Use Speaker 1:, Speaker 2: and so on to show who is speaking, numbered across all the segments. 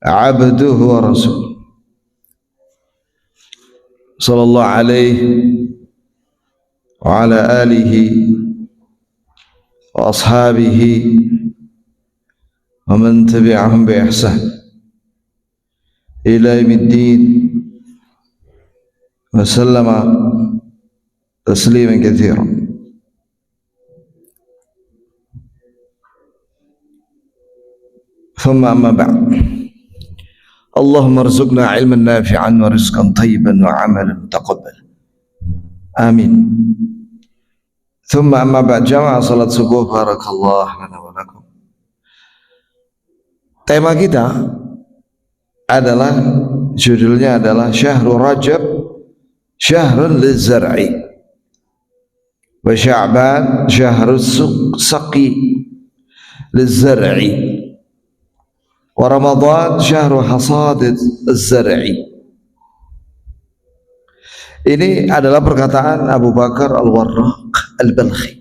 Speaker 1: عبده ورسوله صلى الله عليه وعلى آله وأصحابه ومن تبعهم بإحسان إلى يوم الدين وسلم تسليما كثيرا. ثم أما بعد، اللهم ارزقنا علما نافعا ورزقا طيبا وعملا متقبلا آمين. ثم أما بعد، jamaah salat subuh barakallahu lana wa lakum. Tema kita adalah, judulnya adalah Syahrul Rajab Syahrun Lizzar'i wa Sya'ban Syahrus Saqi Lizzar'i wa Ramadan Syahru Hasad Az-Zar'i. Ini adalah perkataan Abu Bakar Al-Warraq Al-Balkhi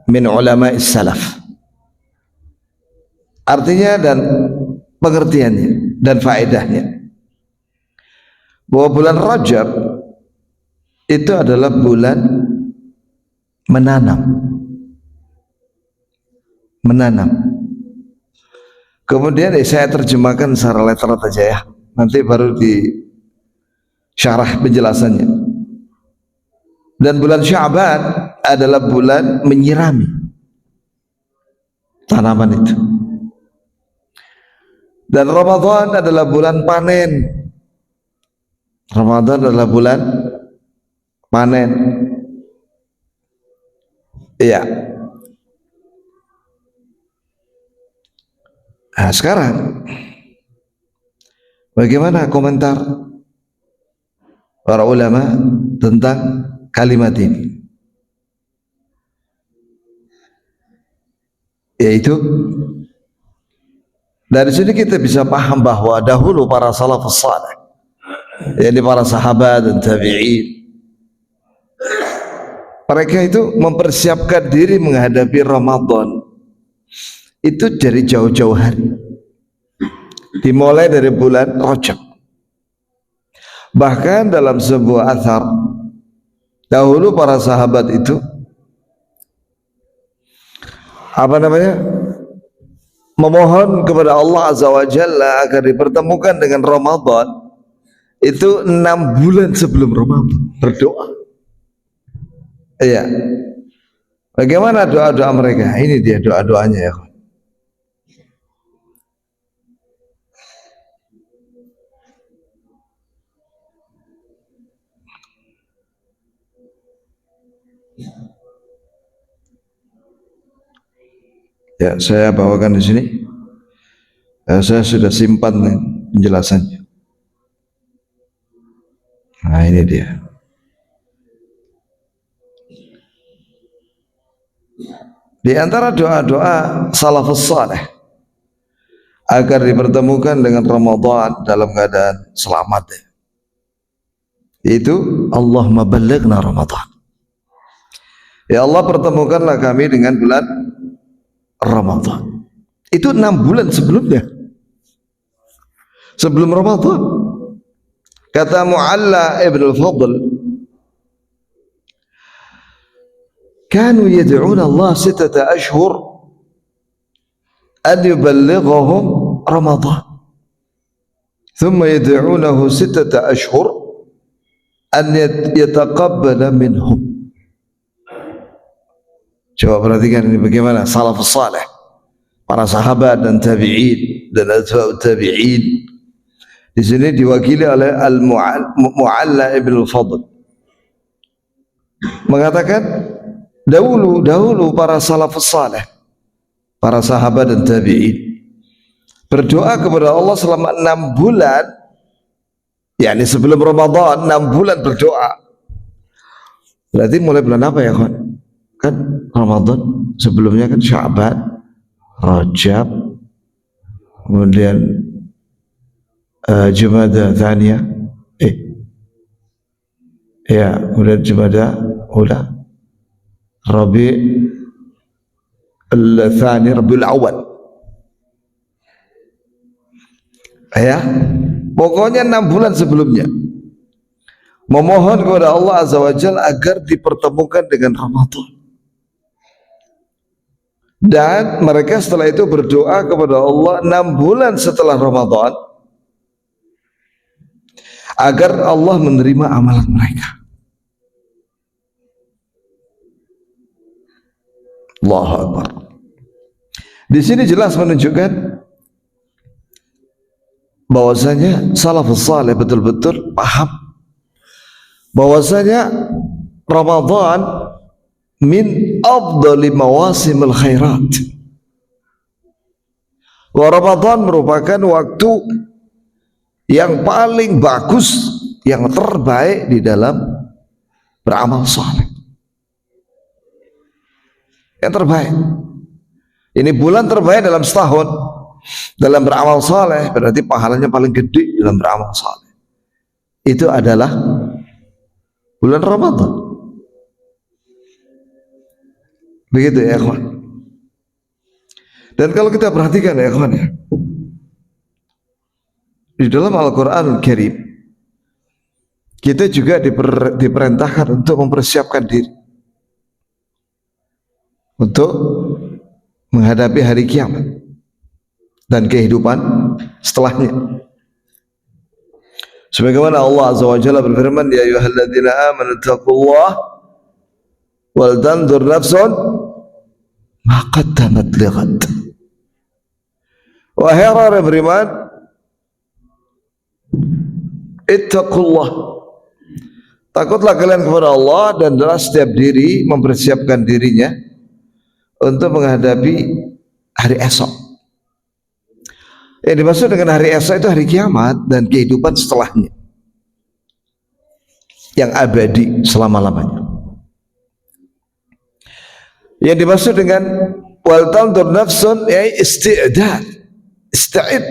Speaker 1: min ulama salaf. Artinya dan pengertiannya dan faedahnya, bahwa bulan Rajab itu adalah bulan menanam. Kemudian saya terjemahkan secara letterat aja ya, nanti baru di syarah penjelasannya. Dan bulan Sya'ban adalah bulan menyirami tanaman itu. Dan Ramadan adalah bulan panen. Ramadan adalah bulan panen. Iya. Nah, sekarang bagaimana komentar para ulama tentang kalimat ini? Yaitu, dari sini kita bisa paham bahwa dahulu para salafus saleh, yakni para sahabat dan tabi'in, mereka itu mempersiapkan diri menghadapi Ramadan itu dari jauh-jauh hari, dimulai dari bulan Rajab. Bahkan dalam sebuah athar, dahulu para sahabat itu memohon kepada Allah Azza wa Jalla agar dipertemukan dengan Ramadan itu 6 bulan sebelum Ramadan, berdoa. Iya. Bagaimana doa-doa mereka? Ini dia doa-doanya ya. Ya, saya bawakan di sini. Saya sudah simpan penjelasannya. Nah, ini dia. Di antara doa-doa salafus saleh agar dipertemukan dengan Ramadan dalam keadaan selamat, itu Allahumma ballighna Ramadan. Ya Allah, pertemukanlah kami dengan bulan Ramadan. Itu 6 bulan sebelumnya, sebelum Ramadan. Kata Mu'alla ibn al-Fadl, kanu yad'una Allah 6 ashhur an yuballighahum Ramadan, thumma yad'unahu 6 ashhur an yataqabbala minhum. Coba perhatikan ini bagaimana salafus saleh, para sahabat dan tabi'in dan atba'ut tabi'in. Di sini diwakili oleh Al-Mu'alla ibn al-Fadl, mengatakan dahulu para salafus saleh, para sahabat dan tabi'in berdoa kepada Allah selama 6 bulan, yakni sebelum Ramadan 6 bulan berdoa. Berarti mulai bulan apa ya kawan? Kan Ramadan sebelumnya kan Sya'ban, Rajab, kemudian Jumada Thaniyah, kemudian Jumada Ula, Rabi' al-Thani, Rabiul Awal. Ya, pokoknya 6 bulan sebelumnya memohon kepada Allah Azza wa Jalla agar dipertemukan dengan Ramadan. Dan mereka setelah itu berdoa kepada Allah 6 bulan setelah Ramadan agar Allah menerima amalan mereka. Allahu Akbar. Di sini jelas menunjukkan bahwasanya salafus saleh betul-betul paham bahwasanya Ramadan min afdali mawasimil khairat. Wa Ramadan merupakan waktu yang paling bagus, yang terbaik di dalam beramal saleh. Yang terbaik. Ini bulan terbaik dalam setahun dalam beramal saleh, berarti pahalanya paling gede dalam beramal saleh. Itu adalah bulan Ramadan. Begitu ya, ikhwan. Dan kalau kita perhatikan ya, ikhwan ya, di dalam Al-Quran Al-Karim kita juga diperintahkan untuk mempersiapkan diri untuk menghadapi hari kiamat dan kehidupan setelahnya. Sebagaimana Allah Azza wa Jalla berfirman, ya ayyuhalladzina amanu taqullaha wal tanzur nafsun ma qaddamat lighad. Wahai orang yang beriman, ittaqullah, takutlah kalian kepada Allah dan adalah setiap diri mempersiapkan dirinya untuk menghadapi hari esok. Yang dimaksud dengan hari esok itu hari kiamat dan kehidupan setelahnya yang abadi selama-lamanya. Yang dimaksud dengan wal tanzur nafsun ya isti'dad, ista'id,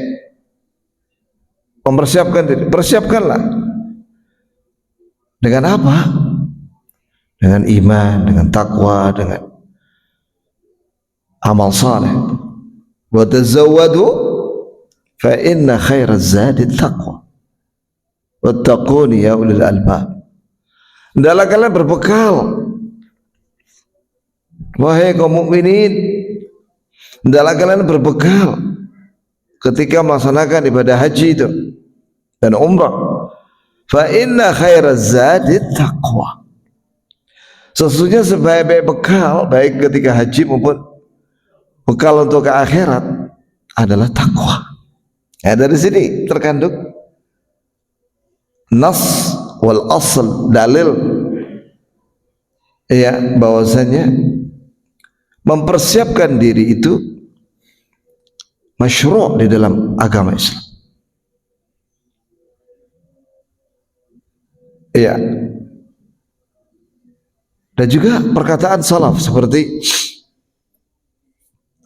Speaker 1: mempersiapkan diri. Persiapkanlah dengan apa? Dengan iman, dengan takwa, dengan amal saleh. Wa tazawwadu fa inna khairaz zadi taqwa wattaquni ya ulil albab. Hendaklah kalian berbekal, wahai kaum mukminin, hendaklah kalian berbekal ketika melaksanakan ibadah haji itu dan umrah. Fa inna khairaz zadi taqwa. Sesungguhnya sebaik-baik bekal, baik ketika haji maupun bekal untuk ke akhirat, adalah takwa. Ya, dari sini terkandung nas wal asl, dalil ya bahwasanya mempersiapkan diri itu masyru' di dalam agama Islam. Ya. Dan juga perkataan salaf seperti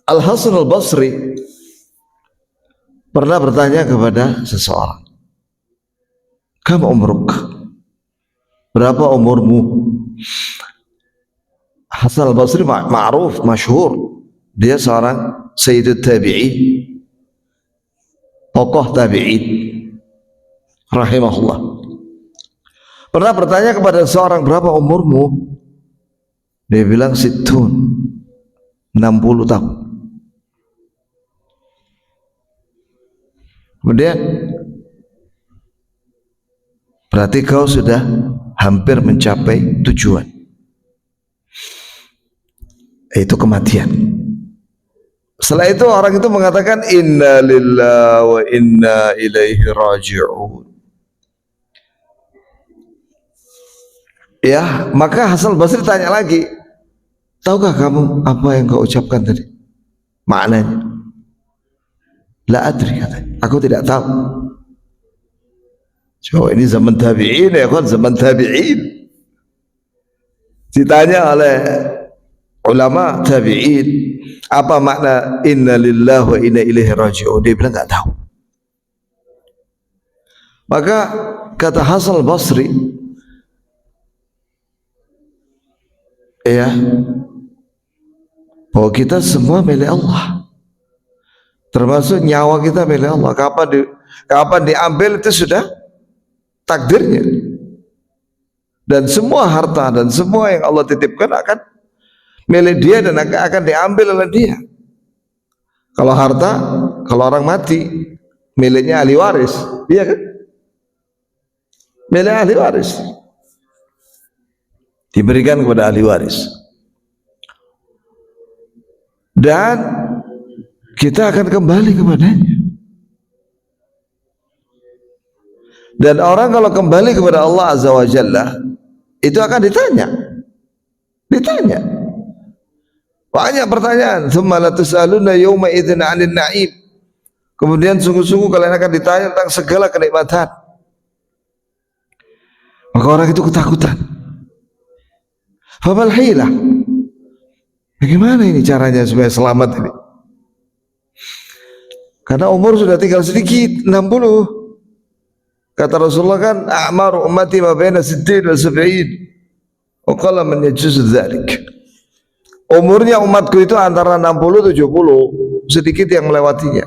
Speaker 1: Al-Hasan Al-Basri pernah bertanya kepada seseorang, "Kam umruk?" Berapa umurmu? Hasan Al-Basri ma'ruf, masyhur. Dia seorang Sayyidut Tabi'in, tokoh tabi'in rahimahullah. Pernah bertanya kepada seorang, "Berapa umurmu?" Dia bilang 60 tahun. Kemudian, berarti kau sudah hampir mencapai tujuan, yaitu kematian. Setelah itu orang itu mengatakan, inna lillahi wa inna ilaihi raji'un. Ya, maka Hasan Basri tanya lagi, tahukah kamu apa yang kau ucapkan tadi? Maknanya? La adri, katanya. Aku tidak tahu. Coba ini zaman tabi'in ya kan, zaman tabi'in. Ditanya oleh ulama tabi'in, apa makna inna lillahi wa inna ilaihi raji'un? Dia bilang enggak tahu. Maka kata Hasan Basri, ya, bahwa kita semua milik Allah, termasuk nyawa kita milik Allah. Kapan kapan diambil itu sudah takdirnya. Dan semua harta dan semua yang Allah titipkan akan milik dia dan akan diambil oleh dia. Kalau harta, kalau orang mati, miliknya ahli waris, iya kan? Milik ahli waris, diberikan kepada ahli waris. Dan kita akan kembali kepadanya. Dan orang kalau kembali kepada Allah Azza wa Jalla, itu akan ditanya. Banyak pertanyaan. Tsumma la tus'aluna yawma idzin 'anil na'im. Kemudian sungguh-sungguh kalian akan ditanya tentang segala kenikmatan. Maka orang itu ketakutan. Famal hilah? Bagaimana ini caranya supaya selamat ini? Karena umur sudah tinggal sedikit, 60. Kata Rasulullah kan, a'maru ummati ma baina 60 wa 70. Wa qala man yajuzu dzalik. Umurnya umatku itu antara 60 70, sedikit yang melewatinya.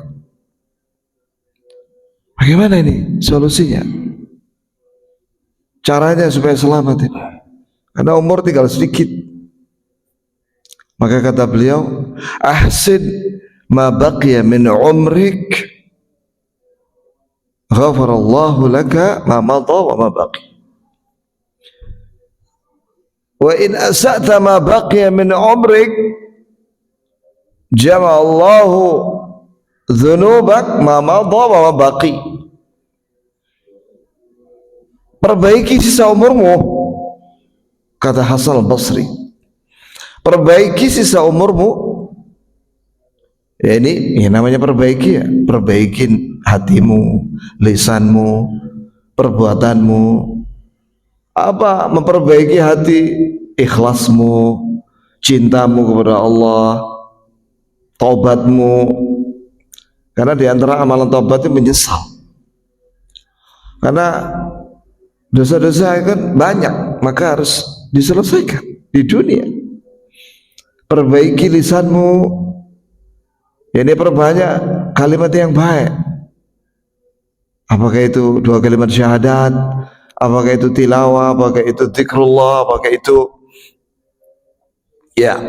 Speaker 1: Bagaimana ini solusinya? Caranya supaya selamat ini. Karena umur tinggal sedikit. Maka kata beliau, ahsin ma baqiya min umrik ghafarallahu laka ma madha wa ma baqi. Wa in asa'ta ma baqiya min umrik jama'allahu dhunubak ma madha wa ma baqi. Perbaiki sisa umurmu, kata Hasan al-Basri. Perbaiki sisa umurmu. Ya ini namanya perbaiki ya. Perbaikin hatimu, lisanmu, perbuatanmu. Apa? Memperbaiki hati, ikhlasmu, cintamu kepada Allah, taubatmu. Karena di antara amalan taubat itu menyesal. Karena dosa-dosa kan banyak, maka harus diselesaikan di dunia. Perbaiki lisanmu, ya ini perbanyak kalimat yang baik. Apakah itu 2 kalimat syahadat, apakah itu tilawah, apakah itu zikrullah, apakah itu ya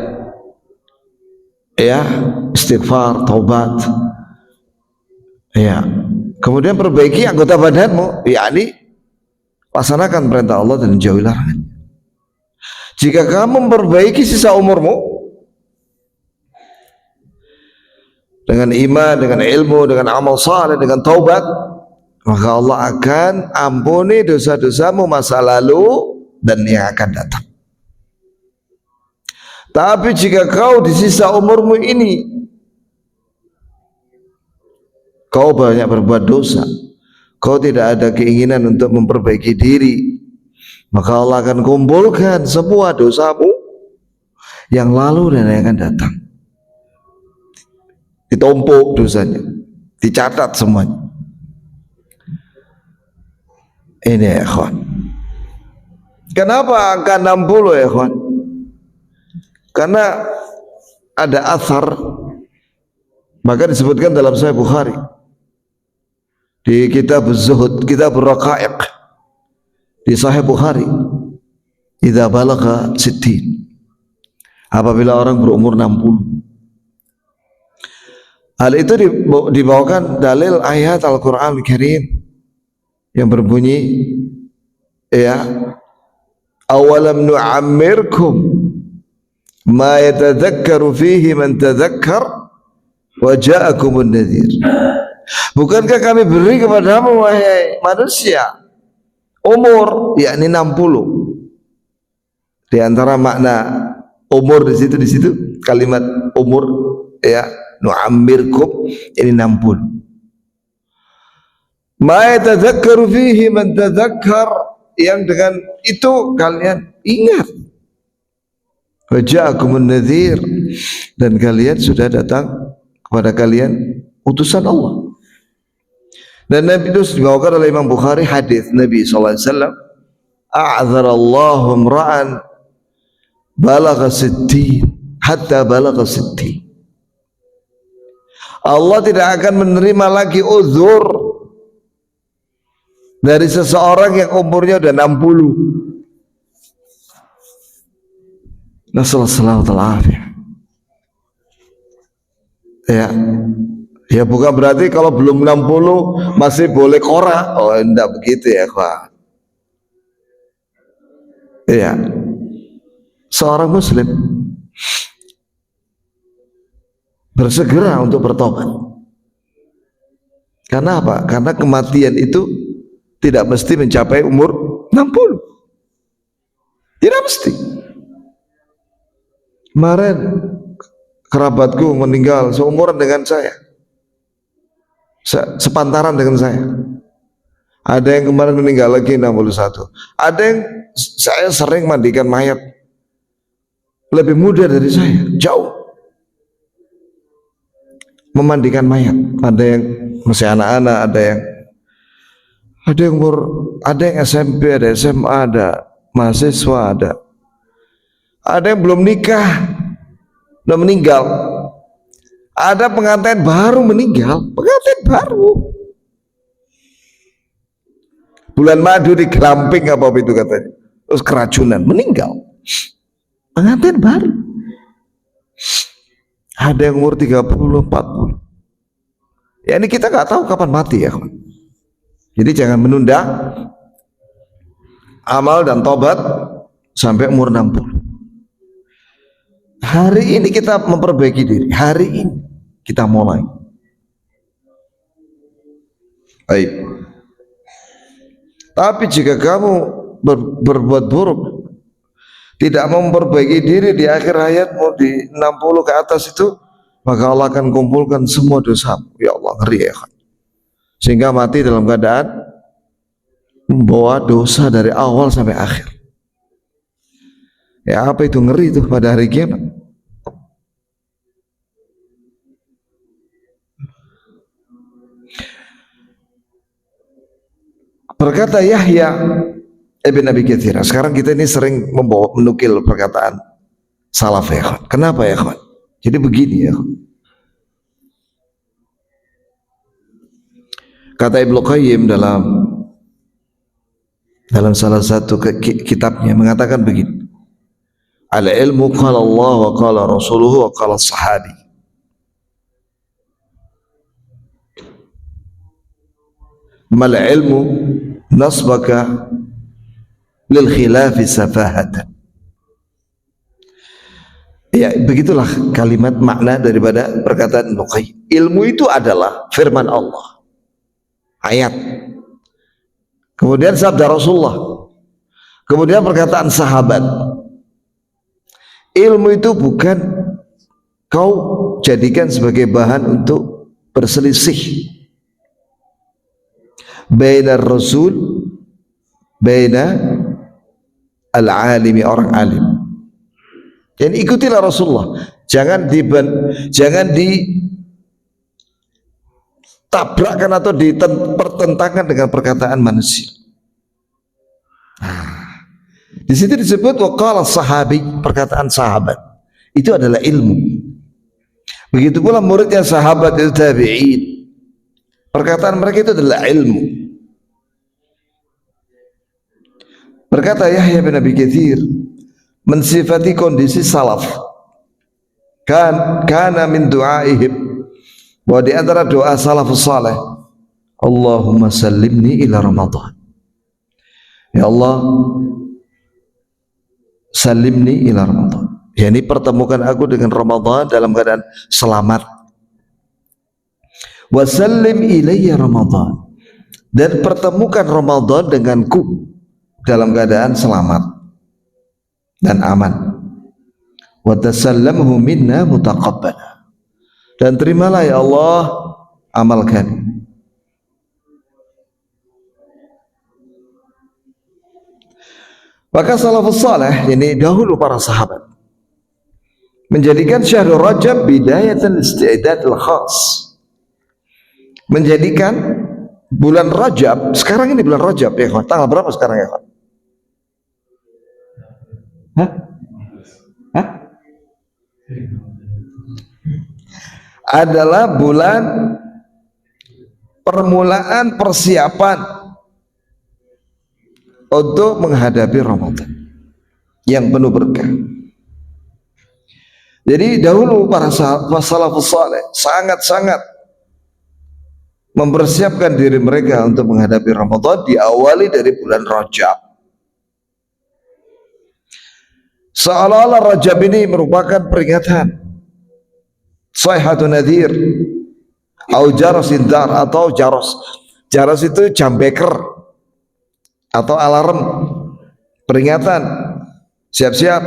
Speaker 1: istighfar, taubat. Ya. Kemudian perbaiki anggota badanmu, yakni laksanakan perintah Allah dan jauhi larangan. Jika kamu memperbaiki sisa umurmu dengan iman, dengan ilmu, dengan amal saleh, dengan taubat, maka Allah akan ampuni dosa-dosamu masa lalu dan yang akan datang. Tapi jika kau di sisa umurmu ini kau banyak berbuat dosa, kau tidak ada keinginan untuk memperbaiki diri, maka Allah akan kumpulkan semua dosamu yang lalu dan yang akan datang. Ditumpuk dosanya, dicatat semuanya. Ini ya ikhwan. Kenapa angka 60 ya ikhwan? Karena ada athar, maka disebutkan dalam Sahih Bukhari di kitab Zuhud, kitab Raqaiq di Sahih Bukhari, idza balagha 60, apabila orang berumur 60. Hal itu dibawakan dalil ayat Al-Quran Al-Karim yang berbunyi, ya, awalam nu'ammirkum ma yatadhakkaru fihi man tadhakkar wa ja'akumun nadhir. Bukankah kami beri kepadamu wahai manusia umur, yakni 60. Di antara makna umur di situ kalimat umur, ya, nu'ammirkum ini 60. Ma yatadhakkaru fihi man tadhakkar, yang dengan itu kalian ingat. Wa ja'akumun nadhir, dan kalian sudah datang kepada kalian utusan Allah. Dan Nabi itu dibawakan oleh Imam Bukhari hadis Nabi sallallahu alaihi wasallam, a'dzarallahu imra'an balagha 60 hatta balagha 60. Allah tidak akan menerima lagi uzur dari seseorang yang umurnya udah 60. Nasallallahu ya. Ya bukan berarti kalau belum 60 masih boleh kora. Oh enggak begitu ya Pak. Iya. Seorang muslim bersegera untuk bertobat. Karena apa? Karena kematian itu tidak mesti mencapai umur 60. Tidak mesti. Kemarin kerabatku meninggal seumuran dengan saya, sepantaran dengan saya. Ada yang kemarin meninggal lagi 61. Ada yang saya sering mandikan mayat lebih muda dari saya, jauh memandikan mayat. Ada yang masih anak-anak, ada yang umur, ada yang SMP, ada SMA, ada mahasiswa, ada yang belum nikah, udah meninggal. Ada pengantin baru meninggal, pengantin baru. Bulan madu di glamping apa itu katanya, terus keracunan, meninggal. Pengantin baru. Ada yang umur 30, 40. Ya ini kita nggak tahu kapan mati ya. Jadi jangan menunda amal dan tobat sampai umur 60. Hari ini kita memperbaiki diri. Hari ini kita mulai. Baik. Tapi jika kamu berbuat buruk, tidak memperbaiki diri di akhir hayatmu di 60 ke atas itu, maka Allah akan kumpulkan semua dosa. Ya Allah, ngeri ya kan. Sehingga mati dalam keadaan membawa dosa dari awal sampai akhir. Ya apa itu ngeri itu pada hari kiamat. Berkata Yahya Ibn Abi Katsir. Sekarang kita ini sering menukil perkataan salaf ya kawan. Kenapa ya kawan? Jadi begini ya kawan. Kata Ibnu Qayyim dalam salah satu kitabnya mengatakan begini. Al ilmu qala Allah wa qala rasuluhu wa qala sahabi. Mal ilmu nasbaka lil khilafi safahatan. Ya begitulah kalimat makna daripada perkataan Ibnu Qayyim. Ilmu itu adalah firman Allah, ayat, kemudian sabda Rasulullah, kemudian perkataan sahabat. Ilmu itu bukan kau jadikan sebagai bahan untuk berselisih baina rasul baina al-alimi, orang alim. Dan ikutilah Rasulullah, jangan ditabrakkan atau dipertentangkan dengan perkataan manusia. Di situ disebut waqala sahabi, perkataan sahabat itu adalah ilmu. Begitu pula muridnya sahabat itu tabi'in, perkataan mereka itu adalah ilmu. Berkata Yahya bin Abi Katsir mensifati kondisi salaf, kana min du'aihim, bahwa di antara doa salafus saleh, Allahumma sallimni ila Ramadan. Ya Allah, salimni ila Ramadan. Yani pertemukan aku dengan Ramadan dalam keadaan selamat. Wa sallim ilayya Ramadan, dan pertemukan Ramadan denganku dalam keadaan selamat dan aman. Wa tasallamhu minna mutaqabbala, dan terimalah ya Allah amal kami. Maka salafus saleh, ini dahulu para sahabat, menjadikan syahrul Rajab bidayatan istidadil khas, menjadikan bulan Rajab, sekarang ini bulan Rajab ya kawan, tanggal berapa sekarang ya kawan? Hah? Hah? Adalah bulan permulaan persiapan untuk menghadapi Ramadan yang penuh berkah. Jadi dahulu para salafus saleh sangat-sangat mempersiapkan diri mereka untuk menghadapi Ramadan, diawali dari bulan Rajab. Seolah-olah Rajab ini merupakan peringatan, sayhatun nadhir, au jarasin dar, atau jaros. Jaros itu jam beker atau alarm, peringatan, siap-siap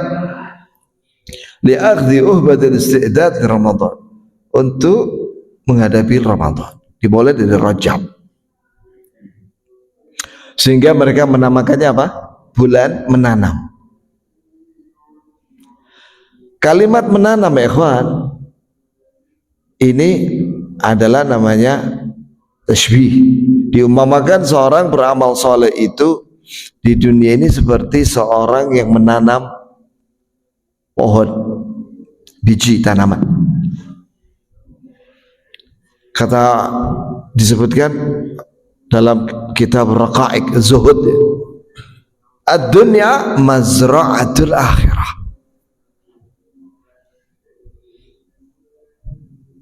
Speaker 1: li'akhdhi uhbatil isti'dad di Ramadan, untuk menghadapi Ramadan. Dimulai dari Rajab, sehingga mereka menamakannya apa? Bulan menanam. Kalimat menanam ya ikhwan, ini adalah namanya tashbih. Diumpamakan seorang beramal soleh itu di dunia ini seperti seorang yang menanam pohon, biji tanaman. Kata disebutkan dalam kitab Raqaiq Zuhud, ad-dunya mazra'atul akhirah,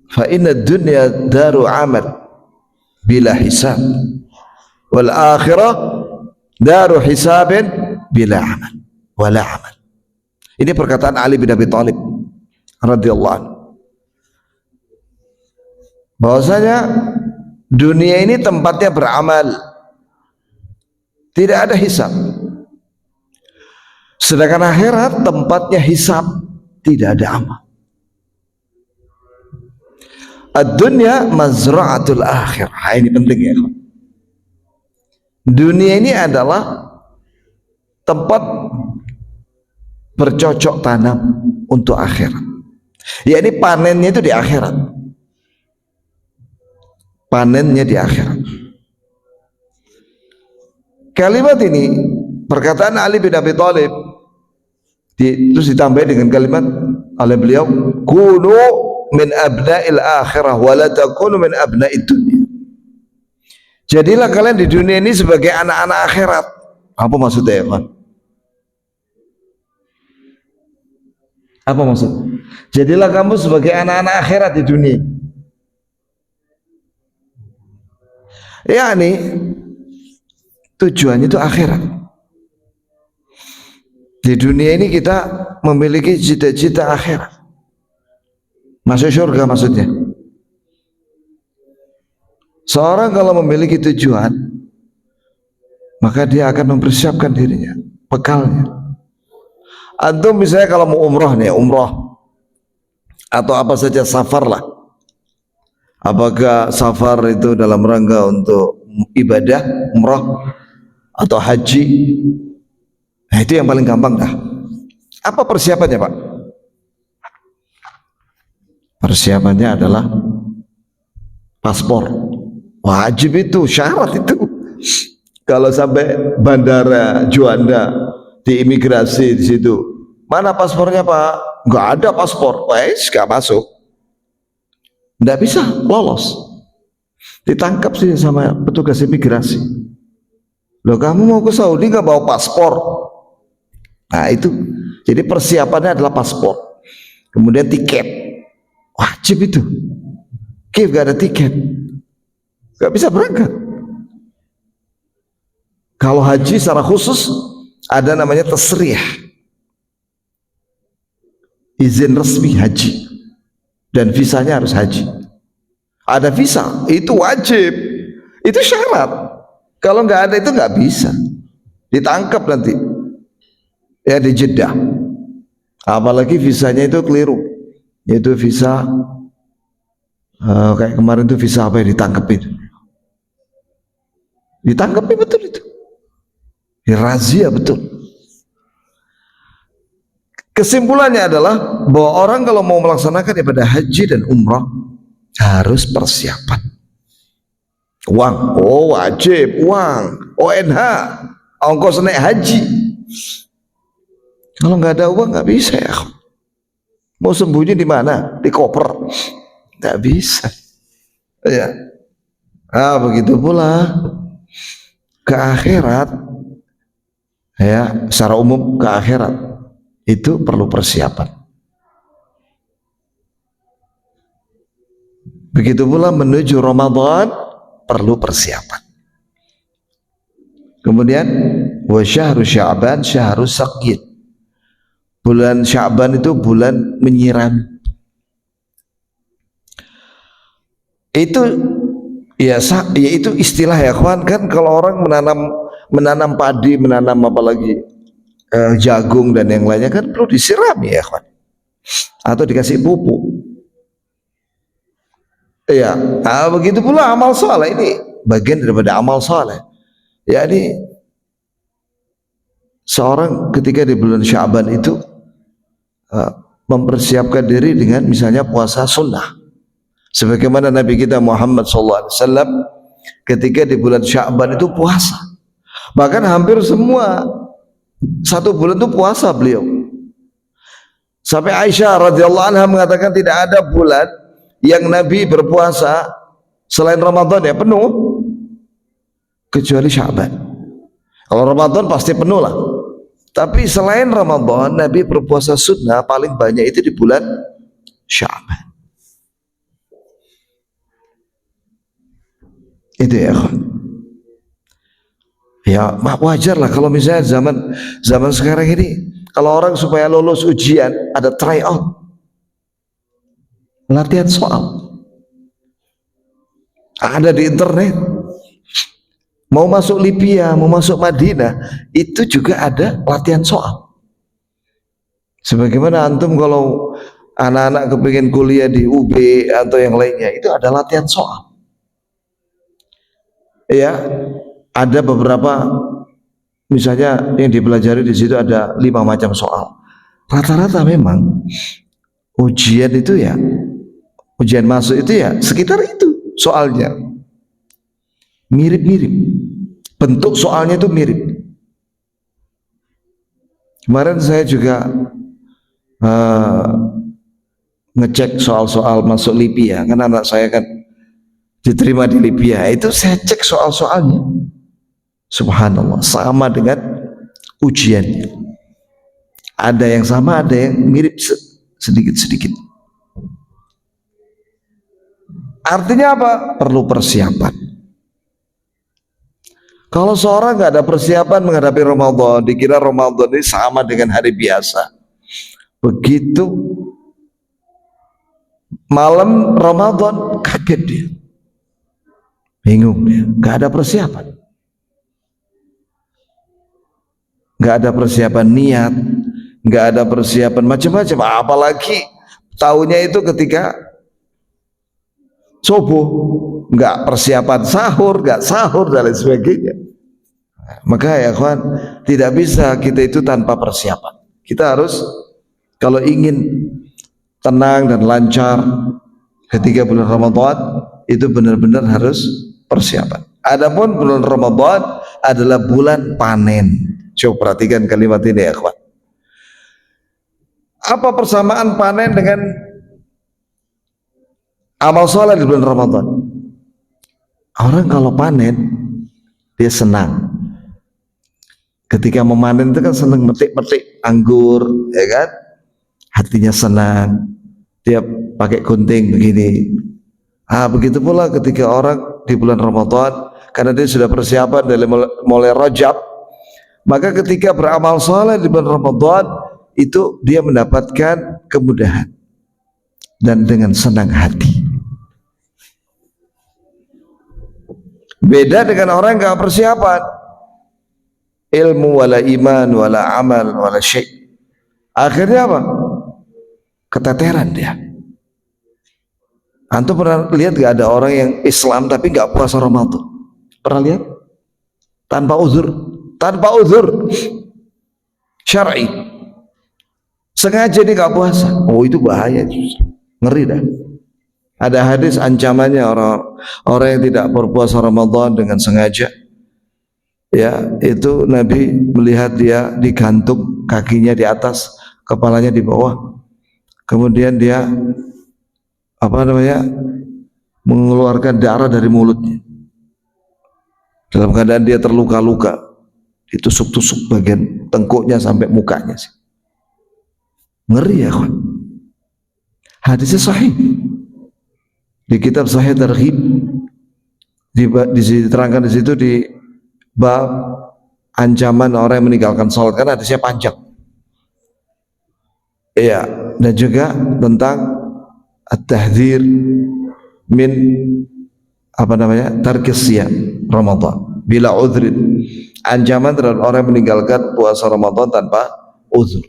Speaker 1: fa inna ad-dunya daru amal bila hisab, wal akhirah daru hisabin bila amal wala amal. Ini perkataan Ali bin Abi Thalib radhiyallahu anhu, bahwasanya dunia ini tempatnya beramal, tidak ada hisab. Sedangkan akhirat tempatnya hisab, tidak ada amal. Ad-dunya mazra'atul akhirah. Ini penting ya. Dunia ini adalah tempat bercocok tanam untuk akhirat. Ya, ini panennya itu di akhirat. Panennya di akhirat. Kalimat ini, perkataan Ali bin Abi Thalib, terus ditambah dengan kalimat oleh beliau, kunu min abna'il akhirah wa la takunu min abna'id dunya. Jadilah kalian di dunia ini sebagai anak-anak akhirat. Apa maksudnya ya Pak? Apa maksud? Jadilah kamu sebagai anak-anak akhirat di dunia. Yani tujuannya itu akhirat. Di dunia ini kita memiliki cita-cita akhirat, masuk surga maksudnya. Seorang kalau memiliki tujuan, maka dia akan mempersiapkan dirinya, bekalnya. Antum misalnya kalau mau umroh nih, umroh atau apa saja, safar lah. Apakah safar itu dalam rangka untuk ibadah, umroh atau haji? Nah, itu yang paling gampang dah. Apa persiapannya Pak? Persiapannya adalah paspor. Wajib itu, syarat itu. Kalau sampai bandara Juanda, di imigrasi di situ, mana paspornya Pak? Nggak ada paspor, wes nggak masuk. Nggak bisa lolos. Ditangkap sih sama petugas imigrasi. Loh, kamu mau ke Saudi nggak bawa paspor? Nah itu. Jadi persiapannya adalah paspor. Kemudian tiket. Wajib itu. Kif gak ada tiket, gak bisa berangkat. Kalau haji secara khusus ada namanya tasrih, izin resmi haji, dan visanya harus haji. Ada visa, itu wajib, itu syarat. Kalau nggak ada itu nggak bisa, ditangkap nanti ya di Jeddah. Apalagi visanya itu keliru, yaitu visa kayak kemarin itu visa apa yang ditangkepin, betul itu, razia betul. Kesimpulannya adalah bahwa orang kalau mau melaksanakan ibadah haji dan umrah harus persiapan. Uang, oh wajib, uang, ONH, ongkos naik haji. Kalau nggak ada uang nggak bisa ya. Mau sembunyi di mana? Di koper. Nggak bisa. Ya. Begitu pula ke akhirat. ya, secara umum ke akhirat itu perlu persiapan. Begitu pula menuju Ramadan perlu persiapan. Kemudian wa syahru Sya'ban syahru saqyid. Bulan Sya'ban itu bulan menyiram. Itu ya, itu istilah ya kawan, kan kalau orang menanam padi, menanam apalagi jagung dan yang lainnya kan perlu disiram ya kawan, atau dikasih pupuk. Iya, nah, begitu pula amal saleh, ini bagian daripada amal saleh. Ya, ini seorang ketika di bulan Sya'ban itu mempersiapkan diri dengan misalnya puasa sunnah, sebagaimana Nabi kita Muhammad SAW ketika di bulan Sya'ban itu puasa, bahkan hampir semua satu bulan itu puasa beliau. Sampai Aisyah radhiyallahu anha mengatakan tidak ada bulan yang Nabi berpuasa selain Ramadan ya penuh kecuali Sya'ban. Kalau Ramadan pasti penuh lah, tapi selain Ramadan Nabi berpuasa sunnah paling banyak itu di bulan Sya'ban. Itu ya kawan. Ya wajar lah kalau misalnya zaman sekarang ini, kalau orang supaya lulus ujian ada try out, latihan soal ada di internet. Mau masuk Libya, mau masuk Madinah, itu juga ada latihan soal. Sebagaimana antum kalau anak-anak kepingin kuliah di UB atau yang lainnya, itu ada latihan soal. Ya, ada beberapa misalnya yang dipelajari di situ ada 5 macam soal. Rata-rata memang ujian itu ya, ujian masuk itu ya sekitar itu soalnya. Mirip-mirip, bentuk soalnya itu mirip. Kemarin saya juga ngecek soal-soal masuk Libya, kan anak saya kan diterima di Libya, itu saya cek soal-soalnya, subhanallah sama dengan ujiannya, ada yang sama, ada yang mirip sedikit-sedikit. Artinya apa? Perlu persiapan. Kalau seorang nggak ada persiapan menghadapi Ramadan, dikira Ramadan ini sama dengan hari biasa. Begitu malam Ramadan kaget dia, bingung dia, nggak ada persiapan, nggak ada persiapan niat, nggak ada persiapan macam-macam. Apalagi tahunya itu ketika subuh, nggak persiapan sahur, nggak sahur dan lain sebagainya. Maka ya kawan, tidak bisa kita itu tanpa persiapan. Kita harus kalau ingin tenang dan lancar ketika bulan Ramadan itu benar-benar harus persiapan. Adapun bulan Ramadan adalah bulan panen. Coba perhatikan kalimat ini ya kawan. Apa persamaan panen dengan amal soleh di bulan Ramadan? Orang kalau panen dia senang. Ketika memanen itu kan senang metik-metik anggur, ya kan? Hatinya senang. Dia pakai gunting begini. Begitu pula ketika orang di bulan Ramadan, karena dia sudah persiapan dari mulai Rajab, maka ketika beramal soleh di bulan Ramadan itu dia mendapatkan kemudahan dan dengan senang hati. Beda dengan orang yang gak persiapan, ilmu wala iman wala amal wala syai', akhirnya apa? Keteteran dia. Antum pernah lihat gak ada orang yang Islam tapi gak puasa Ramadan? Pernah lihat? Tanpa uzur syar'i, sengaja dia gak puasa. Oh itu bahaya, ngeri dah. Ada hadis ancamannya orang yang tidak berpuasa Ramadan dengan sengaja, ya itu Nabi melihat dia digantung kakinya di atas, kepalanya di bawah, kemudian dia mengeluarkan darah dari mulutnya dalam keadaan dia terluka-luka. ditusuk-tusuk bagian tengkuknya sampai mukanya sih. Ngeri ya kawan. Hadisnya sahih di kitab Sahih Targhib, diterangkan di situ di bab ancaman orang yang meninggalkan sholat, karena hadisnya panjang. Iya, dan juga tentang at-tahdhir min tarkis siyam Ramadan bila udhrin, ancaman terhadap orang yang meninggalkan puasa Ramadan tanpa uzur.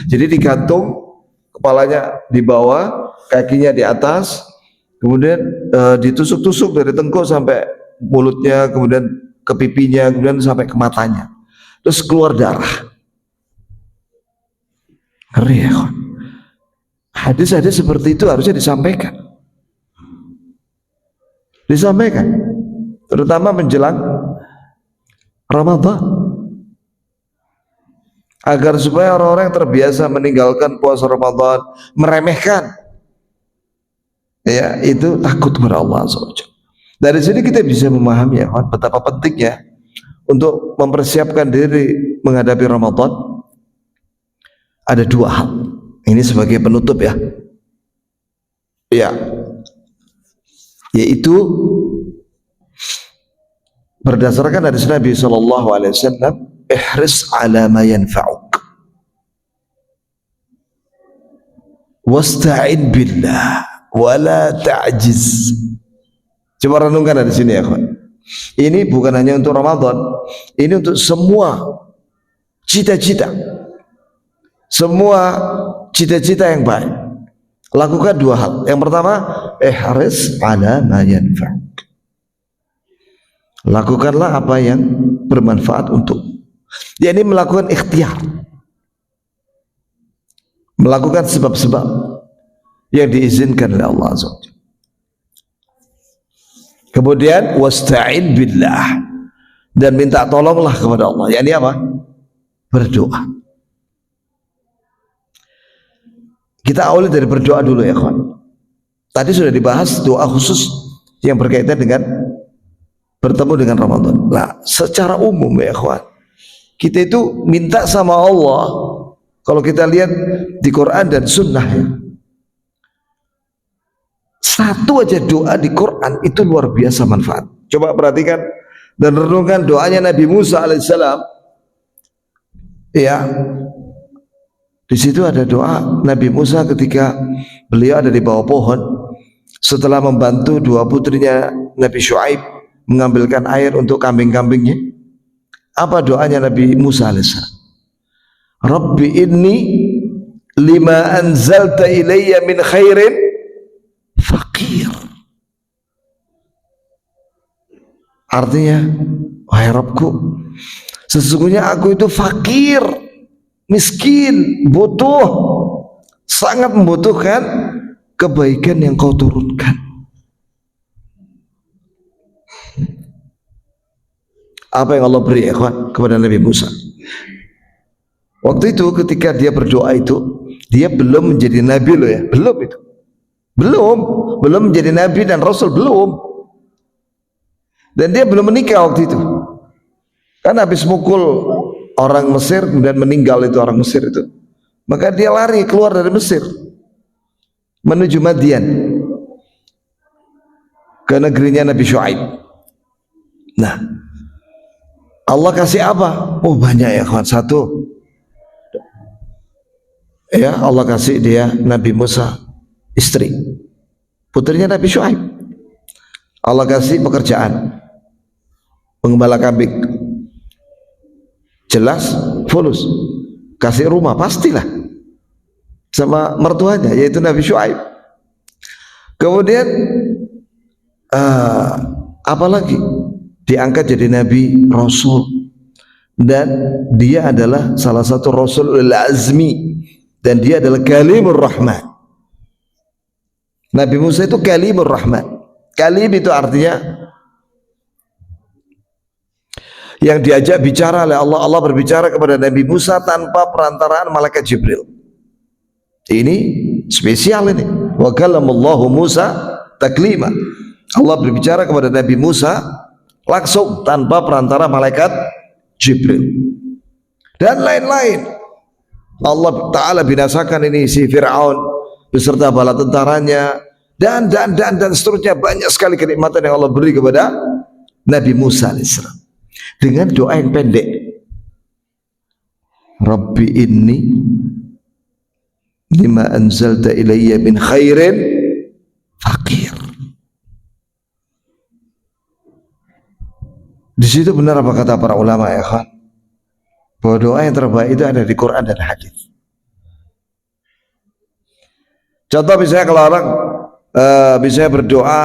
Speaker 1: Jadi digantung kepalanya di bawah, kakinya di atas, kemudian ditusuk-tusuk dari tengkuk sampai mulutnya, kemudian ke pipinya, kemudian sampai ke matanya, terus keluar darah. Ngeri ya. Hadis-hadis seperti itu harusnya disampaikan, terutama menjelang Ramadan, agar supaya orang-orang yang terbiasa meninggalkan puasa Ramadan, meremehkan, ya, itu takut kepada Allah SWT. Dari sini kita bisa memahami ya betapa pentingnya untuk mempersiapkan diri menghadapi Ramadan. Ada dua hal. Ini sebagai penutup ya. Ya. Yaitu berdasarkan hadis Nabi sallallahu alaihi wasallam, ihris ala ma yanfa'uk wasta'in billah wala ta'jiz. Coba renungkan dari sini ya kawan. Ini bukan hanya untuk Ramadan, ini untuk semua cita-cita, semua cita-cita yang baik. Lakukan dua hal. Yang pertama, ihris ala ma yanfa'uk, lakukanlah apa yang bermanfaat untuk, yakni melakukan ikhtiar, melakukan sebab-sebab yang diizinkan oleh Allah SWT. Kemudian wasta'in billah, dan minta tolonglah kepada Allah. Yakni apa? Berdoa. Kita awali dari berdoa dulu ya kawan. Tadi sudah dibahas doa khusus yang berkaitan dengan bertemu dengan Ramadan. Nah, secara umum ya kawan, kita itu minta sama Allah. Kalau kita lihat di Quran dan Sunnah ya, satu aja doa di Quran itu luar biasa manfaat. Coba perhatikan dan renungkan doanya Nabi Musa alaihissalam. Ya, di situ ada doa Nabi Musa ketika beliau ada di bawah pohon setelah membantu dua putrinya Nabi Syuaib mengambilkan air untuk kambing-kambingnya. Apa doanya Nabi Musa alaihissalam? Rabbi inni lima anzalta ilayya min khairin faqir. Artinya, wahai Rabbku, sesungguhnya aku itu fakir, miskin, butuh, sangat membutuhkan kebaikan yang kau turunkan. Apa yang Allah beri ya kawan kepada Nabi Musa? Waktu itu ketika dia berdoa itu, dia belum menjadi nabi loh ya, belum menjadi nabi dan rasul, belum. Dan dia belum menikah waktu itu. Kan habis mukul orang Mesir dan meninggal itu orang Mesir itu. Maka dia lari keluar dari Mesir menuju Madian, ke negerinya Nabi Syuaib. Nah, Allah kasih apa? Oh banyak ya kawan. Satu, ya Allah kasih dia Nabi Musa istri, putrinya Nabi Syuaib. Allah kasih pekerjaan, penggembala kambing, jelas fulus. Kasih rumah pastilah sama mertuanya yaitu Nabi Syuaib. Kemudian apalagi diangkat jadi Nabi Rasul, dan dia adalah salah satu Rasul ulul azmi, dan dia adalah Kalimur Rahman. Nabi Musa itu Kalimur Rahman. Kalim itu artinya yang diajak bicara oleh Allah. Allah berbicara kepada Nabi Musa tanpa perantaraan malaikat Jibril. Ini spesial ini. Wa kallamallahu Musa taklima. Allah berbicara kepada Nabi Musa langsung tanpa perantara malaikat Jibril. dan lain-lain. Allah Ta'ala binasakan ini si Fir'aun beserta bala tentaranya dan seterusnya. Banyak sekali kenikmatan yang Allah beri kepada Nabi Musa alaihissalam dengan doa yang pendek. Rabbi inni lima anzalta ilayya min khairin faqir. Di situ benar apa kata para ulama ya kan, bahwa doa yang terbaik itu ada di Quran dan hadis. Contoh misalnya kalau orang misalnya berdoa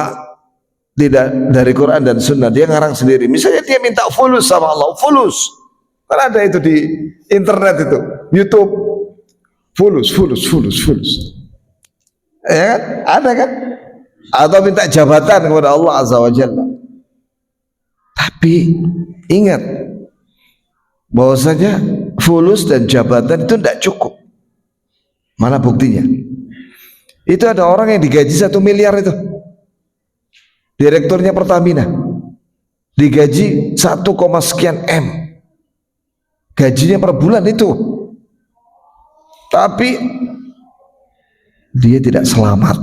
Speaker 1: tidak dari Quran dan Sunnah, dia ngarang sendiri. Misalnya dia minta fulus sama Allah, fulus. Kan ada itu di internet itu, YouTube, fulus. Ya kan? Ada kan? Atau minta jabatan kepada Allah Azza wa Jalla. Tapi ingat bahwasanya fulus dan jabatan itu tidak cukup. Mana buktinya? Itu ada orang yang digaji 1 miliar itu, direkturnya Pertamina, digaji 1, sekian M gajinya per bulan itu, tapi dia tidak selamat.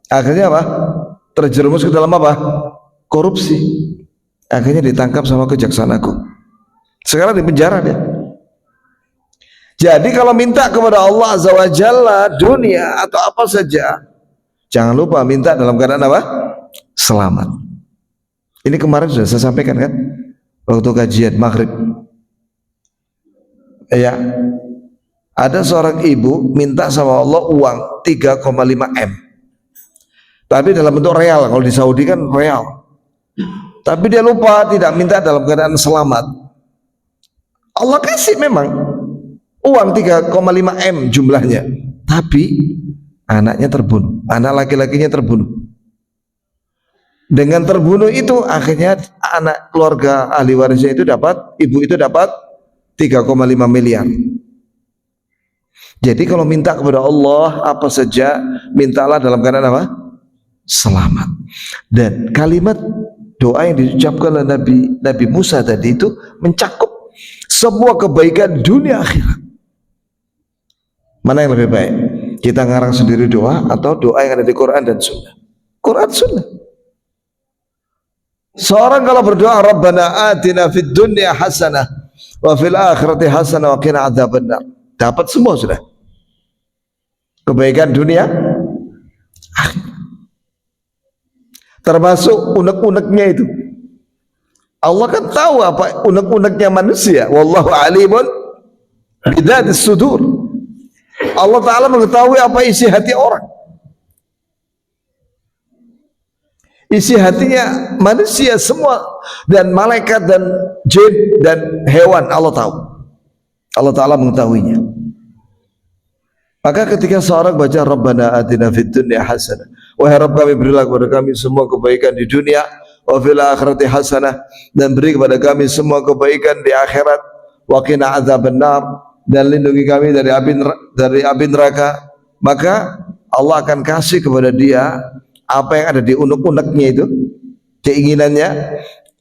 Speaker 1: Akhirnya apa? Terjerumus ke dalam apa? Korupsi. Akhirnya ditangkap sama Kejaksaan Agung, sekarang di penjara dia. Jadi kalau minta kepada Allah Azza wa Jalla dunia atau apa saja, jangan lupa minta dalam keadaan apa? Selamat. Ini kemarin sudah saya sampaikan kan, waktu kajian maghrib. Ya, ada seorang ibu minta sama Allah uang 3,5 M, tapi dalam bentuk real. Kalau di Saudi kan real, tapi dia lupa tidak minta dalam keadaan selamat. Allah kasih memang uang 3,5 M jumlahnya, tapi anaknya terbunuh, anak laki-lakinya terbunuh. Dengan terbunuh itu akhirnya anak keluarga ahli warisnya itu dapat, ibu itu dapat 3,5 miliar. Jadi kalau minta kepada Allah apa saja, mintalah dalam keadaan apa? Selamat. Dan kalimat doa yang diucapkan oleh Nabi Musa tadi itu mencakup semua kebaikan dunia akhirat. Mana yang lebih baik? Kita ngarang sendiri doa atau doa yang ada di Quran dan Sunnah? Quran Sunnah. Seorang kalau berdoa Rabbana atina fid dunya hasanah wa fil akhirati hasanah wa qina adzabannar, dapat semua sudah kebaikan dunia akhirat, termasuk unek-uneknya itu. Allah kan tahu apa unek-uneknya manusia. Wallahu alimun bidzatis sudur. Allah Ta'ala mengetahui apa isi hati orang, isi hatinya manusia semua, dan malaikat dan jin dan hewan Allah tahu. Allah Ta'ala mengetahuinya. Maka ketika seorang baca Rabbana atina fid dunya hasanah, wahai Rabb kami berilah kepada kami semua kebaikan di dunia, wa fil akhirati hasanah, dan beri kepada kami semua kebaikan di akhirat, wa qina adzabannar, dan lindungi kami dari api neraka, maka Allah akan kasih kepada dia apa yang ada di unek-uneknya itu, keinginannya,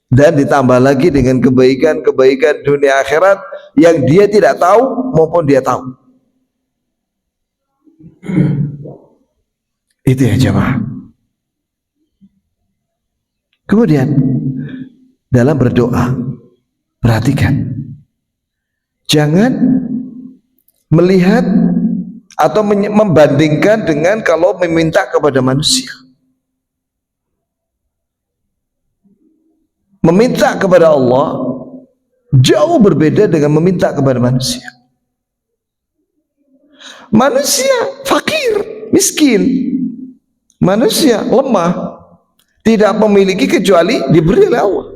Speaker 1: dan ditambah lagi dengan kebaikan-kebaikan dunia akhirat yang dia tidak tahu maupun dia tahu. Itu ya jemaah. Kemudian dalam berdoa, perhatikan, jangan melihat atau membandingkan dengan kalau meminta kepada manusia. Meminta kepada Allah jauh berbeda dengan meminta kepada manusia. Manusia fakir, miskin, manusia lemah, tidak memiliki kecuali diberi oleh Allah.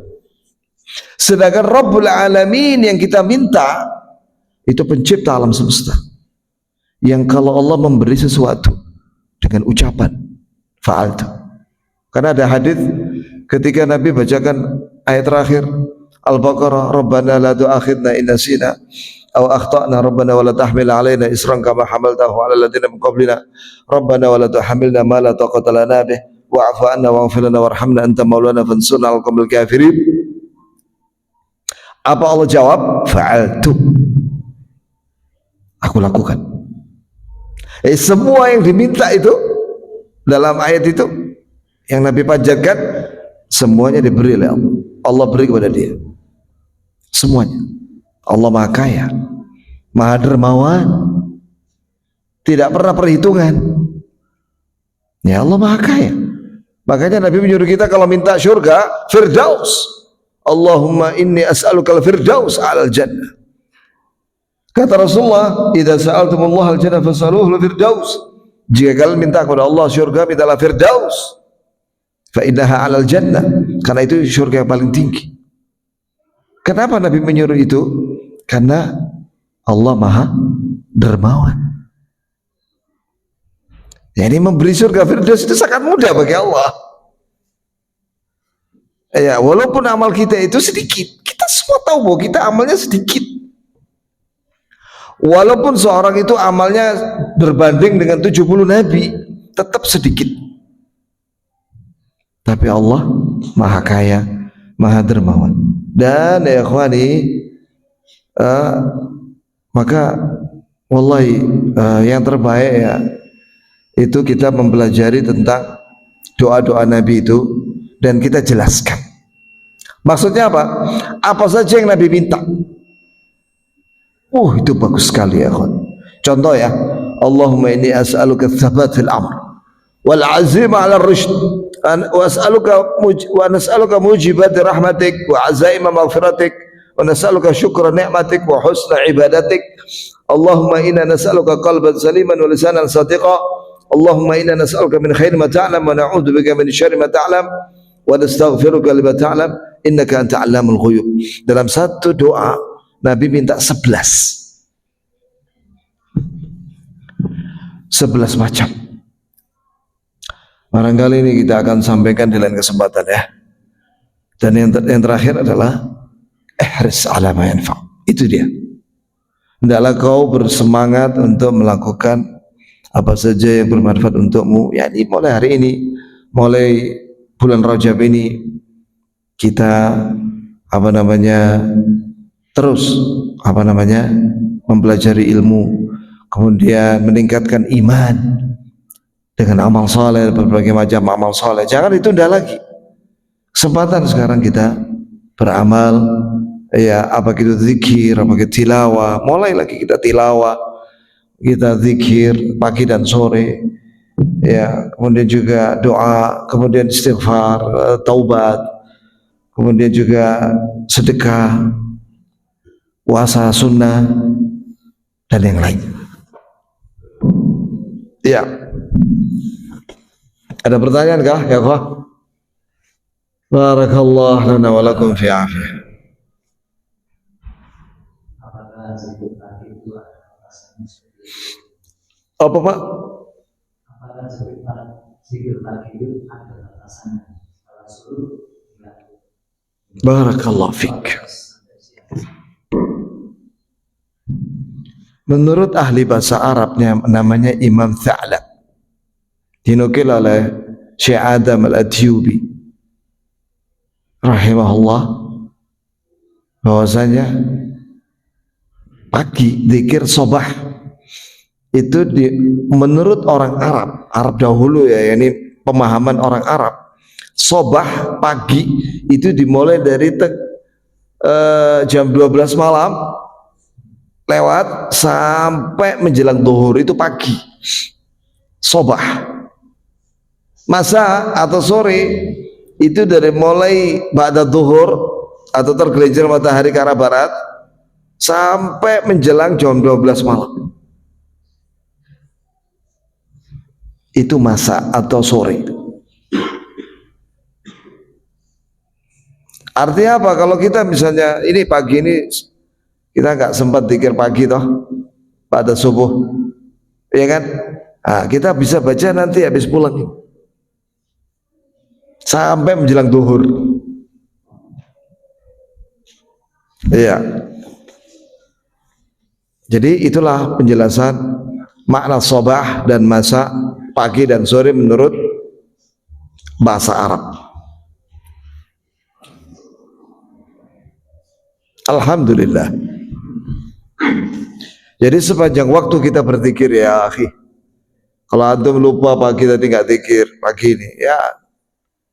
Speaker 1: Sedangkan Rabbul Alamin yang kita minta itu pencipta alam semesta, yang kalau Allah memberi sesuatu dengan ucapan fa'altu. Karena ada hadis ketika Nabi bacakan ayat terakhir Al-Baqarah, Rabbana la tu'akhidna in nasina aw akhtana, Rabbana wa la tahmil alaina isran kama hamaltahu ala alladziina min qablina, Rabbana wa la tuhammilna ma la taqata lana bih wa'fu 'anna waghfir lana warhamna anta maulana fansurna 'alal qaumil kafirin. Apa Allah jawab? Fa'altu. Aku lakukan. Semua yang diminta itu dalam ayat itu yang Nabi panjatkan, semuanya diberi oleh Allah. Allah beri kepada dia. Semuanya. Allah Maha Kaya, Maha Dermawan, tidak pernah perhitungan. Ya, Allah Maha Kaya. Makanya Nabi menyuruh kita kalau minta surga, Firdaus. Allahumma inni as'aluka al-firdaus 'alal jannah. Kata Rasulullah, "Idza sa'altumullah al-jannah fas'aluhu al-firdaus." Jika kalian minta kepada Allah surga, mintalah Firdaus. Fa innaha 'alal jannah. Karena itu surga yang paling tinggi. Kenapa Nabi menyuruh itu? Karena Allah Maha Dermawan. Jadi memberi surga Firdaus itu sangat mudah bagi Allah. Ya, walaupun amal kita itu sedikit, kita semua tahu bahwa kita amalnya sedikit. Walaupun seorang itu amalnya berbanding dengan 70 nabi, tetap sedikit. Tapi Allah Maha Kaya, Maha Dermawan. Dan ya ikhwani, maka wallahi yang terbaik ya itu kita mempelajari tentang doa-doa Nabi itu dan kita jelaskan. Maksudnya apa? Apa saja yang Nabi minta. Itu bagus sekali ya kawan. Contoh ya, Allahumma inni as'aluka tsabat fil amr wal azima 'ala ar-rusyd wa nas'aluka mujibat rahmatik wa azaima maghfiratik wa nas'aluka syukra ni'matik wa husna ibadatik. Allahumma inna nas'aluka qalban saliman wa lisanan sadiqa. Allahumma inna nas'aluka min khairi ma ta'lam wa na'udzubika min syarri ma ta'lam wa nastaghfiruka lima ta'lam innaka anta 'allamul ghuyub. Dalam satu doa Nabi minta 11 macam. Barangkali ini kita akan sampaikan di lain kesempatan ya. Dan yang terakhir adalah ihris 'ala ma yanfa'. Itu dia. Hendaklah kau bersemangat untuk melakukan apa saja yang bermanfaat untukmu. Yani mulai hari ini, mulai bulan Rajab ini kita terus mempelajari ilmu, kemudian meningkatkan iman dengan amal soleh, berbagai macam amal soleh. Jangan ditunda lagi. Kesempatan sekarang kita beramal, ya apa kita zikir, apa kita tilawah. Mulai lagi kita tilawah, kita zikir pagi dan sore, ya, kemudian juga doa, kemudian istighfar, taubat, kemudian juga sedekah, puasa sunnah dan yang lain. Ya, ada pertanyaan kah ya kah? Barakallah lana wa lakum fi afiyah.
Speaker 2: Apakah zikir pagi itu ada batasannya?
Speaker 1: Apa Pak?
Speaker 2: Apakah zikir pagi itu ada batasannya? Kalau suruh tidak.
Speaker 1: Barakallah fik. Menurut ahli bahasa Arabnya namanya Imam Tha'lab, dinukil oleh Syekh Adam Al-Atyubi rahimahullah, bahwasanya pagi zikir sobah itu menurut orang Arab dahulu ya, ini pemahaman orang Arab, sobah pagi itu dimulai dari jam 12 malam lewat sampai menjelang zuhur, itu pagi sobah. Masa atau sore itu dari mulai ba'da zuhur atau tergelincir matahari ke arah barat sampai menjelang jam 12 malam, itu masa atau sore. Artinya apa? Kalau kita misalnya ini pagi ini kita nggak sempat zikir pagi toh pada subuh, ya kan? Nah, kita bisa baca nanti habis pulang sampai menjelang zuhur. Iya. Jadi itulah penjelasan makna sobah dan masa pagi dan sore menurut bahasa Arab. Alhamdulillah. Jadi sepanjang waktu kita berzikir ya akhi. Kalau antum lupa pagi tadi nggak zikir pagi ini, ya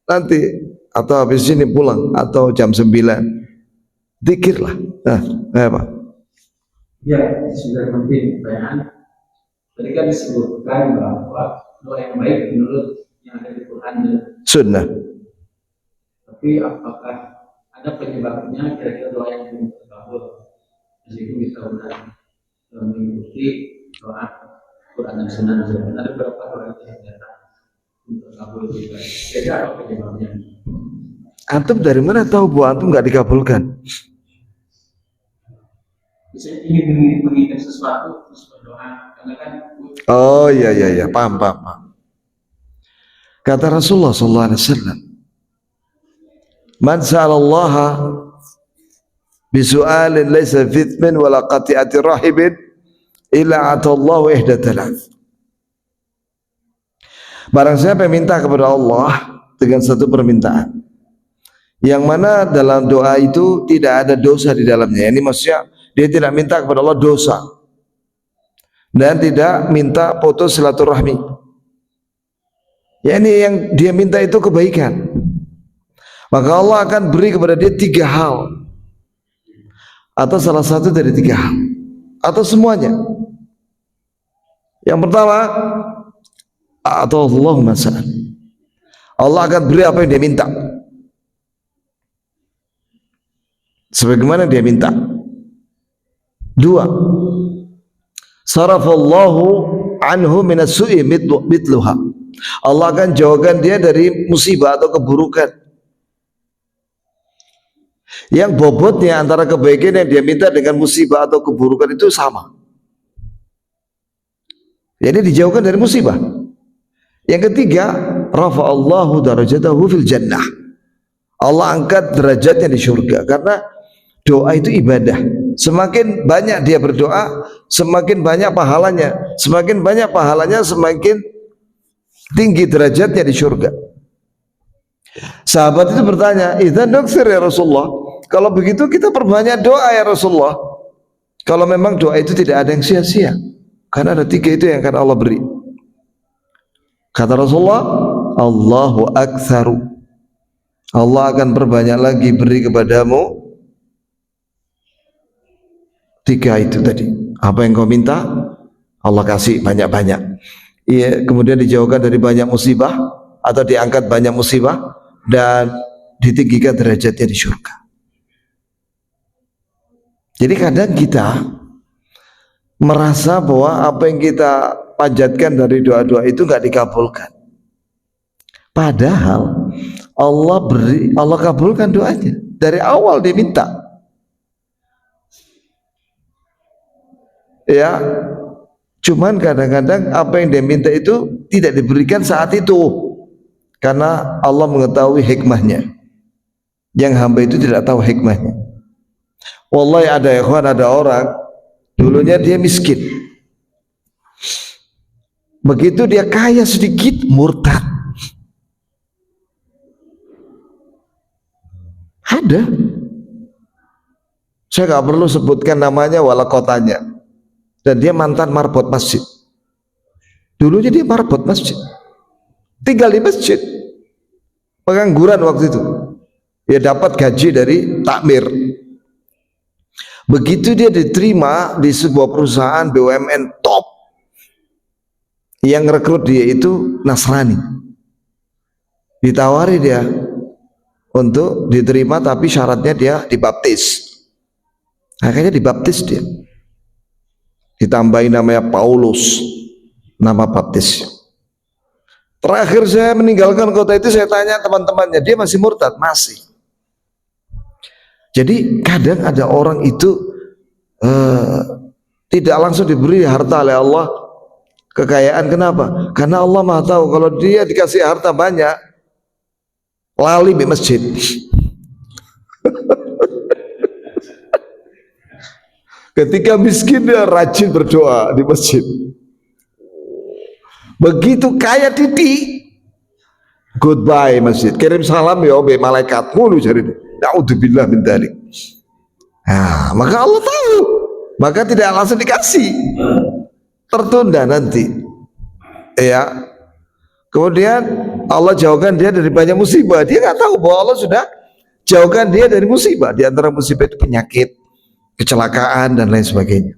Speaker 1: nanti atau habis ini pulang atau jam 9 zikirlah. Nah, apa?
Speaker 2: Ya, sudah penting pertanyaan. Tadi kan disebutkan bahwa doa yang baik menurut yang ada di Quran dan
Speaker 1: Sunnah.
Speaker 2: tapi apakah ada penyebabnya kira-kira doa yang belum terkabul? Meskipun kita sudah mengikuti doa Quran dan Sunnah, ada beberapa doa yang datang untuk terkabul juga. Kira-kira apa penyebabnya?
Speaker 1: Antum dari mana tahu bahwa antum nggak dikabulkan?
Speaker 2: Saya ingin menginginkan sesuatu terus berdoa karena kan
Speaker 1: Oh iya, paham. Kata Rasulullah sallallahu alaihi wasallam, "Man sa'alallaha bisu'alin laysa fi ithmin wala qati'ati rahibin illa atallahu ihda thalath." Barang siapa yang minta kepada Allah dengan satu permintaan yang mana dalam doa itu tidak ada dosa di dalamnya. Ini maksudnya dia tidak minta kepada Allah dosa dan tidak minta putus silaturahmi. Ya, ini yang dia minta itu kebaikan. Maka Allah akan beri kepada dia 3 hal, atau salah satu dari 3 hal, atau semuanya. Yang pertama, atau Allahumma sa'al, Allah akan beri apa yang dia minta, sebagaimana dia minta. 2, sarafallahu anhu minas su'i mitluha, Allah akan jauhkan dia dari musibah atau keburukan yang bobotnya antara kebaikan yang dia minta dengan musibah atau keburukan itu sama. Jadi dijauhkan dari musibah. Yang ketiga, rafa'allahu darajatahu fil jannah, Allah angkat derajatnya di surga. Karena doa itu ibadah. Semakin banyak dia berdoa, semakin banyak pahalanya. Semakin banyak pahalanya, semakin tinggi derajatnya di surga. Sahabat itu bertanya, "Idzan nukthir ya Rasulullah." Kalau begitu kita perbanyak doa ya Rasulullah. Kalau memang doa itu tidak ada yang sia-sia, karena ada 3 itu yang akan Allah beri. Kata Rasulullah, Allahu aktsaru, Allah akan perbanyak lagi beri kepadamu 3 itu tadi. Apa yang kau minta, Allah kasih banyak-banyak. Iya, kemudian dijauhkan dari banyak musibah atau diangkat banyak musibah dan ditinggikan derajatnya di surga. Jadi kadang kita merasa bahwa apa yang kita panjatkan dari doa-doa itu nggak dikabulkan. Padahal Allah kabulkan doanya dari awal dia minta. Ya, cuman kadang-kadang apa yang dia minta itu tidak diberikan saat itu, karena Allah mengetahui hikmahnya yang hamba itu tidak tahu hikmahnya. Wallahi ada ikhwan, ada orang dulunya dia miskin, begitu dia kaya sedikit murtad. Ada, saya nggak perlu sebutkan namanya wala kotanya, dan dia mantan marbot masjid. Dulunya dia marbot masjid, tinggal di masjid, pengangguran waktu itu, dia dapat gaji dari takmir. Begitu dia diterima di sebuah perusahaan BUMN top, yang rekrut dia itu Nasrani, ditawari dia untuk diterima tapi syaratnya dia dibaptis. Akhirnya dibaptis dia, ditambahin namanya Paulus, nama baptis. Terakhir saya meninggalkan kota itu, saya tanya teman-temannya, dia masih murtad, masih. Jadi kadang ada orang itu tidak langsung diberi harta oleh Allah, kekayaan. Kenapa? Karena Allah Maha tahu kalau dia dikasih harta banyak, lali di masjid. Ketika miskin dia rajin berdoa di masjid. Begitu kaya titik, goodbye masjid, kirim salam ya be malaikat mulu jadi. Naudzubillah min dzalik. Nah, maka Allah tahu, maka tidak langsung dikasih, tertunda nanti. Ya, kemudian Allah jauhkan dia dari banyak musibah. Dia nggak tahu bahwa Allah sudah jauhkan dia dari musibah. Di antara musibah itu penyakit, kecelakaan dan lain sebagainya.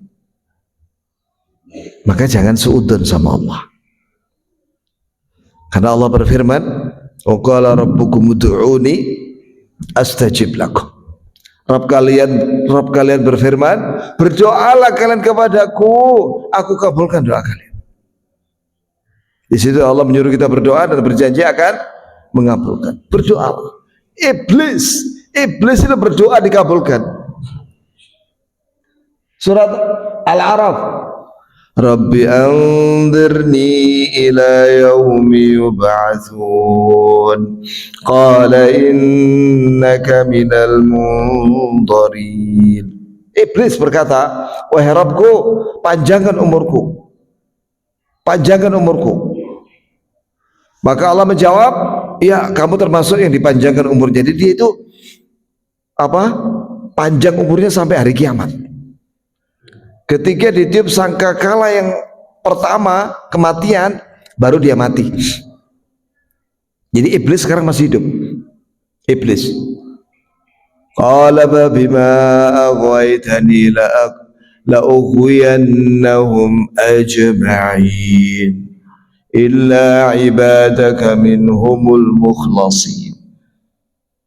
Speaker 1: Maka jangan suudzon sama Allah. Karena Allah berfirman, "Wa qala rabbukum ud'uni astajib lakum." Rabb kalian berfirman, berdoalah kalian kepadaku, aku kabulkan doa kalian. Di situ Allah menyuruh kita berdoa dan berjanji akan mengabulkan. Berdoalah. Iblis itu berdoa dikabulkan. Surat Al-A'raf, Rabbi anzirni ila yaumi yub'atsun qala innaka minal munzarin. Iblis berkata, wahai Rabbku, panjangkan umurku, panjangkan umurku. Maka Allah menjawab, ya kamu termasuk yang dipanjangkan umurnya. Jadi dia itu apa? Panjang umurnya sampai hari kiamat. Ketika ditiup sangkakala yang pertama, kematian, baru dia mati. Jadi iblis sekarang masih hidup. Iblis. Qala bima aghwaytani la ughwiyannahum ajma'in illa ibadaka minhumul mukhlasin.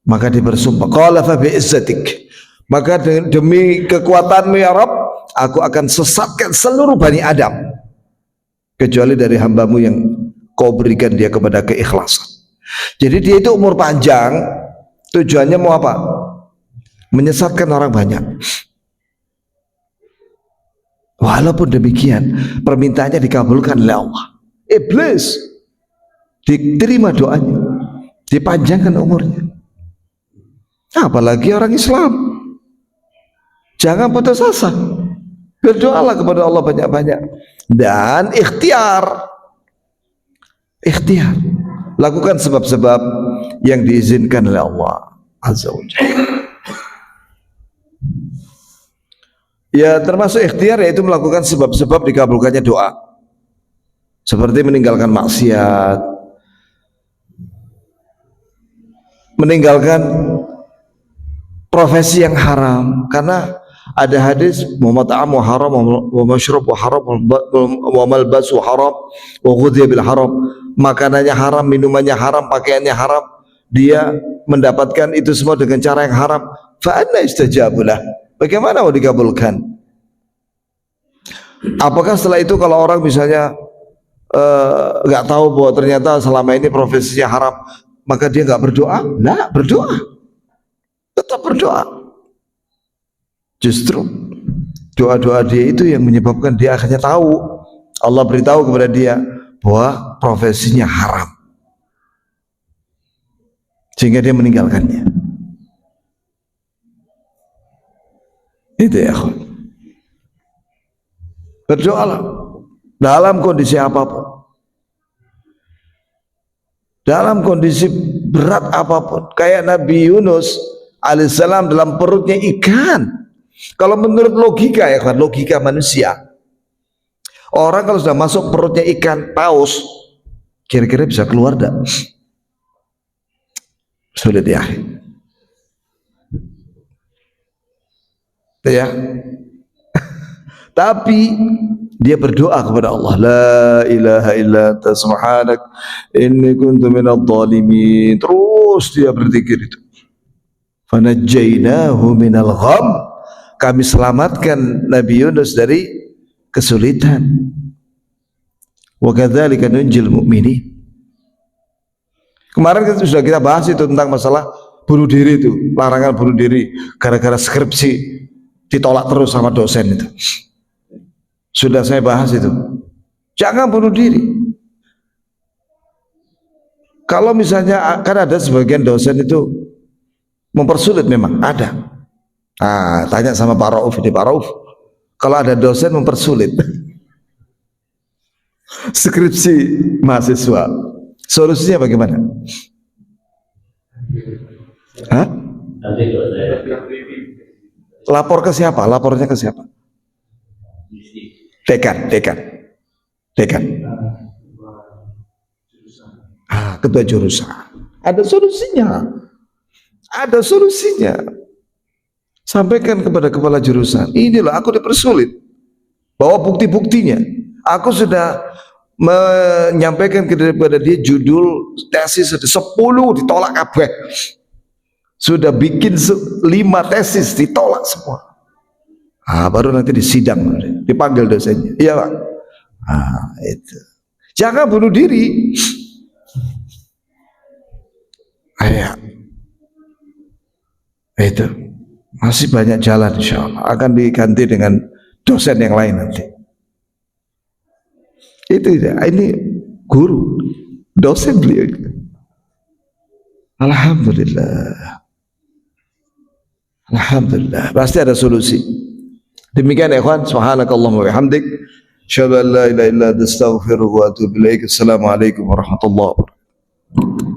Speaker 1: Maka dia bersumpah, qala fa bi izzatik, maka demi kekuatanmu ya Rabb, aku akan sesatkan seluruh Bani Adam kecuali dari hambamu yang kau berikan dia kepada keikhlasan. Jadi dia itu umur panjang, tujuannya mau apa? Menyesatkan orang banyak. Walaupun demikian, permintaannya dikabulkan oleh Allah. Iblis diterima doanya, dipanjangkan umurnya. Apalagi orang Islam, jangan putus asa. Berdoalah kepada Allah banyak-banyak dan ikhtiar, lakukan sebab-sebab yang diizinkan oleh Allah Azza wa Jalla. Ya, termasuk ikhtiar yaitu melakukan sebab-sebab dikabulkannya doa, seperti meninggalkan maksiat, meninggalkan profesi yang haram. Karena ada hadis, mat'amu haram wa mashrabu haram wa malbasu haram wa ghudhiya bil haram. Makanannya haram, minumannya haram, pakaiannya haram, dia mendapatkan itu semua dengan cara yang haram. Fa anna istajabulah, bagaimana mau dikabulkan? Apakah setelah itu kalau orang misalnya nggak tahu bahwa ternyata selama ini profesinya haram, maka dia nggak berdoa? Nah, berdoa, tetap berdoa. Justru doa-doa dia itu yang menyebabkan dia akhirnya tahu, Allah beritahu kepada dia bahwa profesinya haram, sehingga dia meninggalkannya. Itu ya, berdoalah dalam kondisi apapun, dalam kondisi berat apapun. Kayak Nabi Yunus alaihissalam dalam perutnya ikan. Kalau menurut logika ya kan, logika manusia, orang kalau sudah masuk perutnya ikan paus, kira-kira bisa keluar enggak? Sulit ya. Ya. Tapi dia berdoa kepada Allah, la ilaha illa anta subhanak inni kuntu minadh dhalimin. Terus dia berzikir itu. Fanajjainahu minal gham, kami selamatkan Nabi Yunus dari kesulitan. Wa kadzalika nunjil mu'minin. Kemarin sudah kita bahas itu tentang masalah bunuh diri itu, larangan bunuh diri gara-gara skripsi ditolak terus sama dosen itu. Sudah saya bahas itu. Jangan bunuh diri. Kalau misalnya kan ada sebagian dosen itu mempersulit, memang ada. Nah, tanya sama Pak Rauf ini, Pak Rauf, kalau ada dosen mempersulit skripsi mahasiswa, solusinya bagaimana? Hah? Lapor ke siapa? Lapornya ke siapa? Dekan. Ketua jurusan. Ada solusinya. Sampaikan kepada kepala jurusan. Inilah aku dipersulit. Bawa bukti-buktinya. Aku sudah menyampaikan kepada dia judul tesis 10 ditolak kabeh. Sudah bikin 5 tesis ditolak semua. Baru nanti disidang, dipanggil dosennya. Iya Pak. Itu. Jangan bunuh diri. Itu masih banyak jalan, insya Allah akan diganti dengan dosen yang lain nanti. Itu ya, ini guru, dosen beliau. Alhamdulillah, pasti ada solusi. Demikian ikhwan, subhanakallahumma wa bihamdik, asyhadu an la ilaha illa anta astaghfiruka wa atubu ilaik. Assalamualaikum warahmatullahi wabarakatuh.